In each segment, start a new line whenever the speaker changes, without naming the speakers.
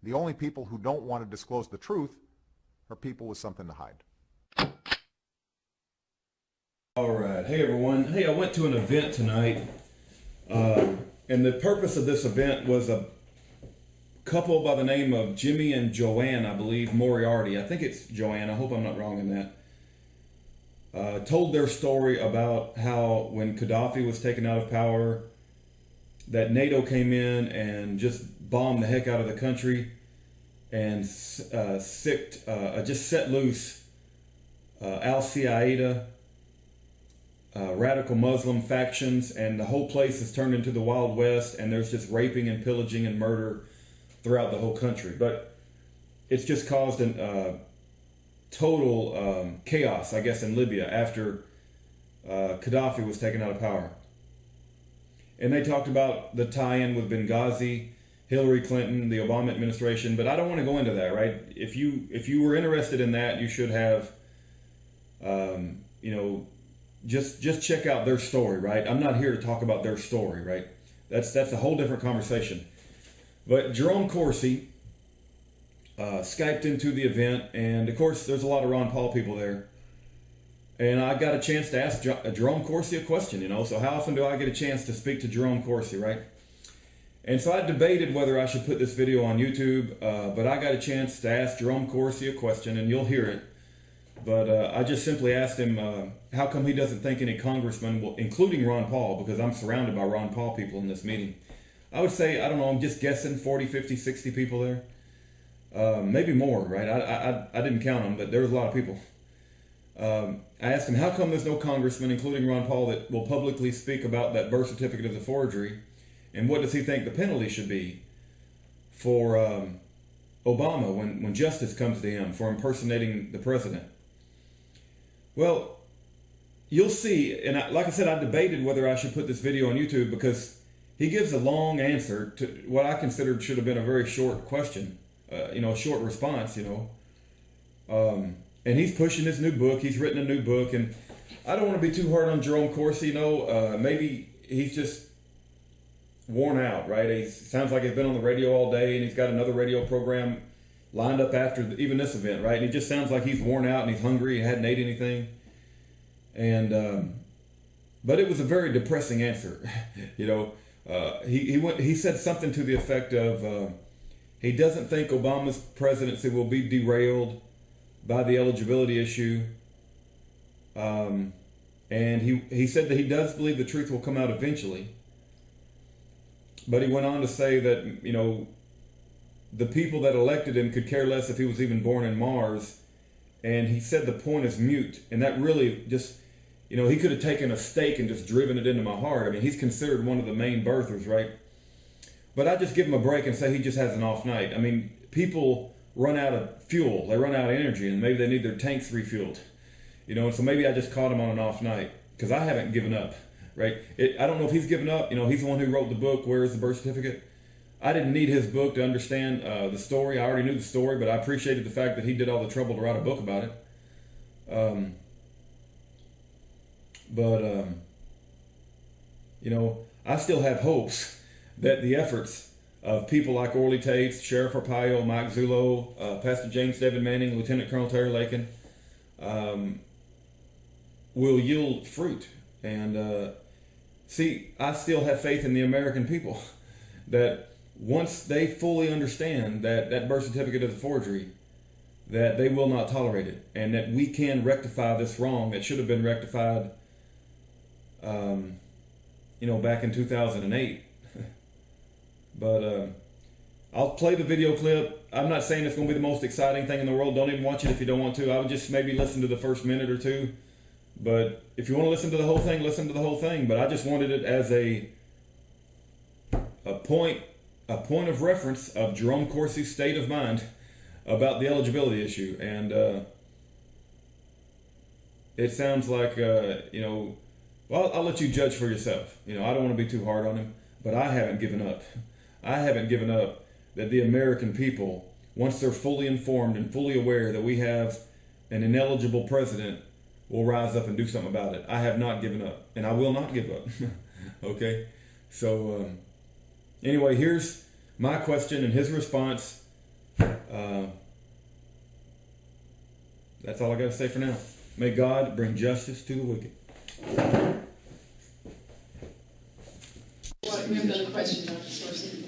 The only people who don't want to disclose the truth are people with something to hide.
All right. Hey, everyone. Hey, I went to an event tonight, and the purpose of this event was a couple by the name of Jimmy and Joanne, I believe, Moriarty. I think it's Joanne. I hope I'm not wrong in that. Told their story about how when Gaddafi was taken out of power, that NATO came in and just bombed the heck out of the country and just set loose Al-Qaeda, radical Muslim factions, and the whole place has turned into the Wild West, and there's just raping and pillaging and murder throughout the whole country. But it's just caused a total chaos, I guess, in Libya after Gaddafi was taken out of power. And they talked about the tie-in with Benghazi, Hillary Clinton, the Obama administration, but I don't want to go into that, right? If you were interested in that, you should have, just check out their story, right? I'm not here to talk about their story, right? That's a whole different conversation. But Jerome Corsi Skyped into the event, and of course there's a lot of Ron Paul people there. And I got a chance to ask Jerome Corsi a question, so how often do I get a chance to speak to Jerome Corsi, right? And so I debated whether I should put this video on YouTube, but I got a chance to ask Jerome Corsi a question, and you'll hear it. But I just simply asked him, how come he doesn't think any congressman, will, including Ron Paul, because I'm surrounded by Ron Paul people in this meeting. I would say, I don't know, I'm just guessing 40, 50, 60 people there. Maybe more, right? I didn't count them, but there was a lot of people. I asked him, how come there's no congressman, including Ron Paul, that will publicly speak about that birth certificate as a forgery? And what does he think the penalty should be for Obama when justice comes to him for impersonating the president? Well, you'll see, and like I said, I debated whether I should put this video on YouTube because he gives a long answer to what I considered should have been a very short question, a short response, and he's pushing his new book. He's written a new book, and I don't want to be too hard on Jerome Corsi. Maybe he's just worn out, right? He sounds like he's been on the radio all day, and he's got another radio program lined up after even this event, right? And he just sounds like he's worn out and he's hungry. He hadn't ate anything, and but it was a very depressing answer. He said something to the effect of he doesn't think Obama's presidency will be derailed by the eligibility issue, and he said that he does believe the truth will come out eventually. But he went on to say that the people that elected him could care less if he was even born in Mars, and he said the point is mute. And that really just he could have taken a stake and just driven it into my heart. I mean, he's considered one of the main birthers, right? But I just give him a break and say he just has an off night. I mean, people run out of fuel, they run out of energy, and maybe they need their tanks refueled, and so maybe I just caught him on an off night because I haven't given up, right? I don't know if he's given up. He's the one who wrote the book, Where is the Birth Certificate? I didn't need his book to understand the story. I already knew the story, but I appreciated the fact that he did all the trouble to write a book about it. I still have hopes that the efforts of people like Orly Tates, Sheriff Arpaio, Mike Zullo, Pastor James David Manning, Lieutenant Colonel Terry Lakin, will yield fruit. And I still have faith in the American people that once they fully understand that birth certificate is a forgery, that they will not tolerate it, and that we can rectify this wrong that should have been rectified back in 2008. But I'll play the video clip. I'm not saying it's going to be the most exciting thing in the world. Don't even watch it if you don't want to. I would just maybe listen to the first minute or two. But if you want to listen to the whole thing, listen to the whole thing. But I just wanted it as a point of reference of Jerome Corsi's state of mind about the eligibility issue. And it sounds like, well, I'll let you judge for yourself. I don't want to be too hard on him, but I haven't given up. I haven't given up that the American people, once they're fully informed and fully aware that we have an ineligible president, will rise up and do something about it. I have not given up, and I will not give up. Okay? So, anyway, here's my question and his response That's all I got to say for now. May God bring justice to the wicked.
We have another question, Dr. Corsi.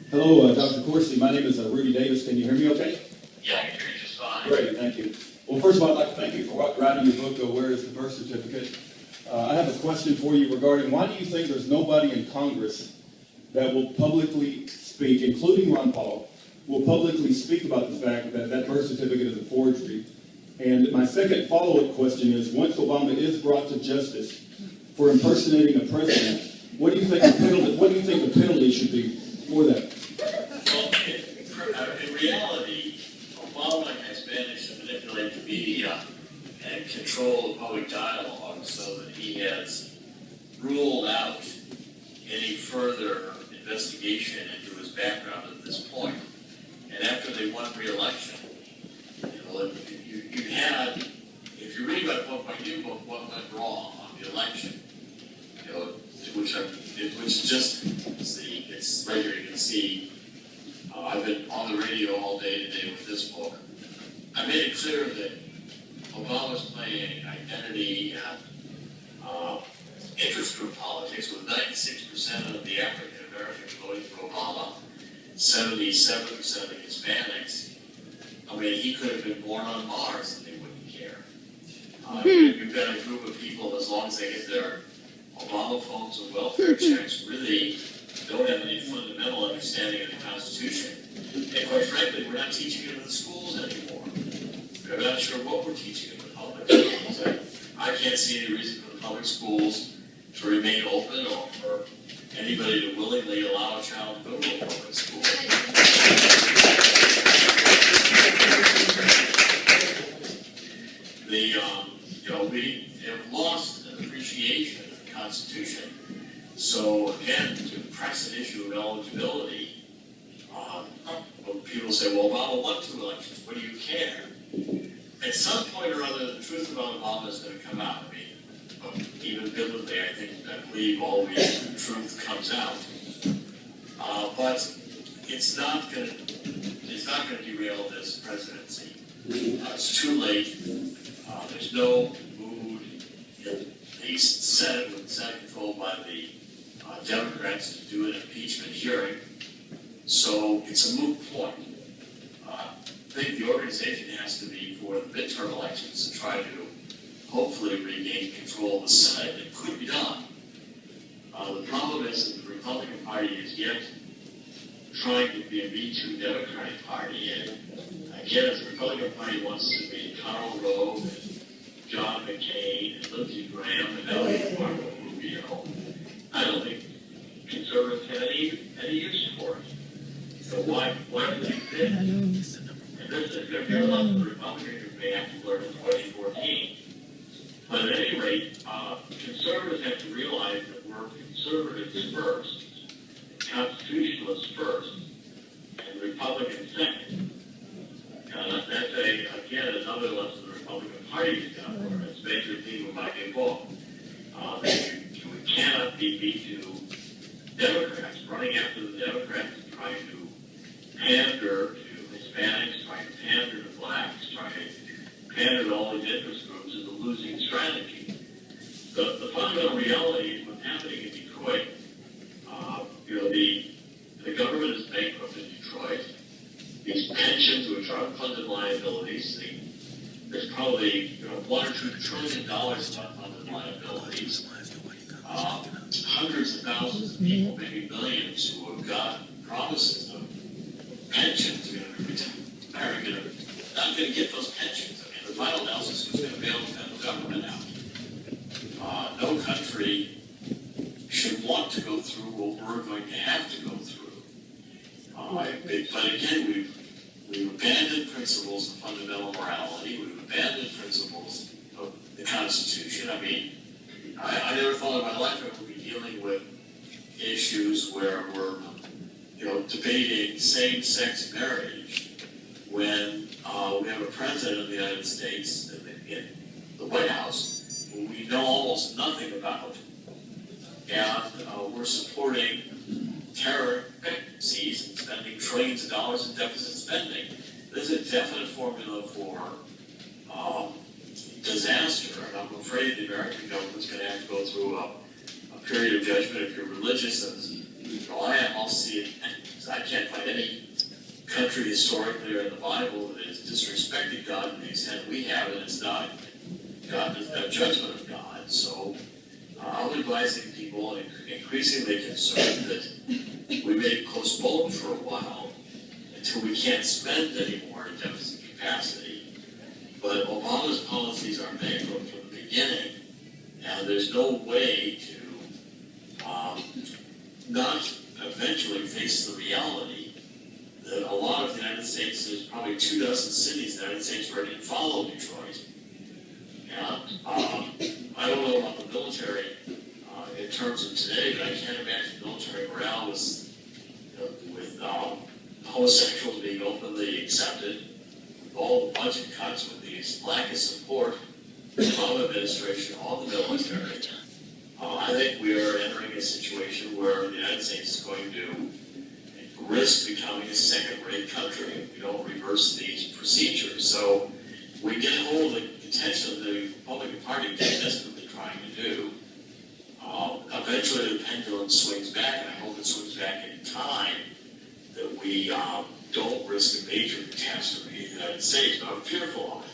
Hello, Dr. Corsi. My name is Rudy Davis. Can you hear me okay?
Yeah, I can hear you just fine.
Great, thank you. Well, first of all, I'd like to thank you for writing your book, Where is the Birth Certificate? I have a question for you regarding why do you think there's nobody in Congress that will publicly speak, including Ron Paul, will publicly speak about the fact that that birth certificate is a forgery? And my second follow-up question is, once Obama is brought to justice for impersonating a president, what do you think the penalty should be for that?
Well, in reality, Obama has managed to manipulate the media and control the public dialogue so that he has ruled out any further investigation into his background at this point. And after they won re-election, you had, if you read about what went wrong on the election, which just it's right here. You can see I've been on the radio all day today with this book. I made it clear that Obama's playing identity and interest group politics with 96% of the African Americans voting for Obama, 77% of the Hispanics. I mean, he could have been born on Mars and they wouldn't care. You've got a group of people, as long as they get their Obama phones and welfare checks, really don't have any fundamental understanding of the Constitution. And quite frankly, we're not teaching it in the schools anymore. I'm not sure what we're teaching in the public schools. I can't see any reason for the public schools to remain open or for anybody to willingly allow a child to go to a public school. We have lost an appreciation of the Constitution. So again, to press an issue of eligibility, people say, well, Obama won 2 elections. What do you care? At some point or other, the truth about Obama is going to come out. I mean, even biblically, I believe always the truth comes out. But it's not going to derail this presidency. It's too late. There's no mood in the Senate, with the Senate controlled by the Democrats, to do an impeachment hearing. So it's a moot point. I think the organization has to be for the midterm elections to try to hopefully regain control of the Senate. It could be done. The problem is that the Republican Party is yet trying to be a Me Too Democratic Party. And again, if the Republican Party wants to be Karl Rove, and John McCain, and Lindsey Graham, and now Marco Rubio, I don't think conservatives have any use for it. So why do they fit? And this is going to be a lesson the Republicans may have to learn in 2014. But at any rate, conservatives have to realize that we're conservatives first, constitutionalists first, and Republicans second. That's again another lesson the Republican Party has got to learn. It's major theme of my new book. We cannot be Me Too Democrats, running after the Democrats, trying to pander to Hispanics, trying to pander to blacks, trying to pander to all these interest groups is a losing strategy. The fundamental reality is what's happening in Detroit. The government is bankrupt in Detroit. These pensions, which are unfunded liabilities, there's probably $1 or $2 trillion of unfunded liabilities. Hundreds of thousands of people, maybe millions, who have got promises of pensions are not going to get those pensions. I mean, the final analysis is going to bail the federal government out. No country should want to go through what we're going to have to go through. But again, we've abandoned principles of fundamental morality. We've abandoned principles of the Constitution. I mean, I never thought in my life I would be dealing with issues where we're, debating same-sex marriage when we have a president of the United States in the White House who we know almost nothing about, and we're supporting terror bankruptcies and spending trillions of dollars in deficit spending. There's a definite formula for disaster, and I'm afraid the American government's going to have to go through a period of judgment. If you're religious, and I'll see it. I can't find any country historically or in the Bible that has disrespected God to the extent we have, and it's not God, a judgment of God. So I'm advising people and increasingly concerned that we may postpone for a while until we can't spend anymore in deficit capacity. But Obama's policies are bankrupt from the beginning, and there's no way to not eventually face the reality that a lot of the United States, there's probably 24 cities in the United States where it didn't follow Detroit. And I don't know about the military in terms of today, but I can't imagine military morale was, with homosexuals being openly accepted, with all the budget cuts, with the lack of support from the Obama administration on the military. I think we are entering a situation where the United States is going to risk becoming a second-rate country if we don't reverse these procedures. So we get hold of the intention of the Republican Party desperately trying to do. Eventually the pendulum swings back, and I hope it swings back in time, that we don't risk a major catastrophe in the United States, but I'm fearful of it.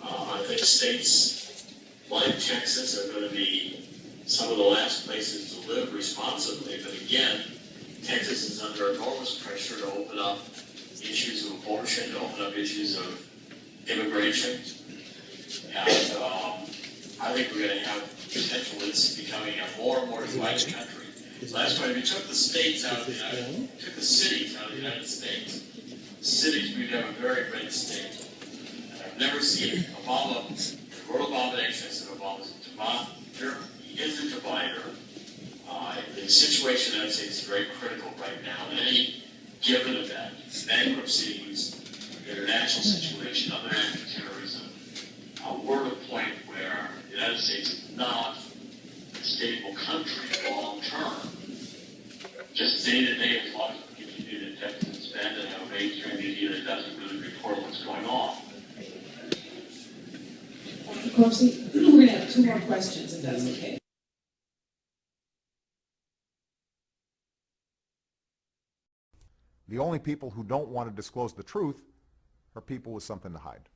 I think states like Texas are going to be some of the last places to live responsibly, but again, Texas is under enormous pressure to open up issues of abortion, to open up issues of immigration, and I think we're going to have potential of this becoming a more and more divided country. Last time, if you took the states out of the took the cities out of the United States, cities, we'd have a very red state. And I've never seen Obama, the word abomination, I said Obama's a divider. He is a divider. The situation in the United States is very critical right now. In any given event, bankruptcies, international situation, other acts of terrorism, we're at a point where the United States is not a stable country long term. Just day to day, as long as we continue to deficit spend and have a mainstream media that doesn't really report what's going on.
Corsi, we're going to have 2 more questions, if that's okay.
The only people who don't want to disclose the truth are people with something to hide.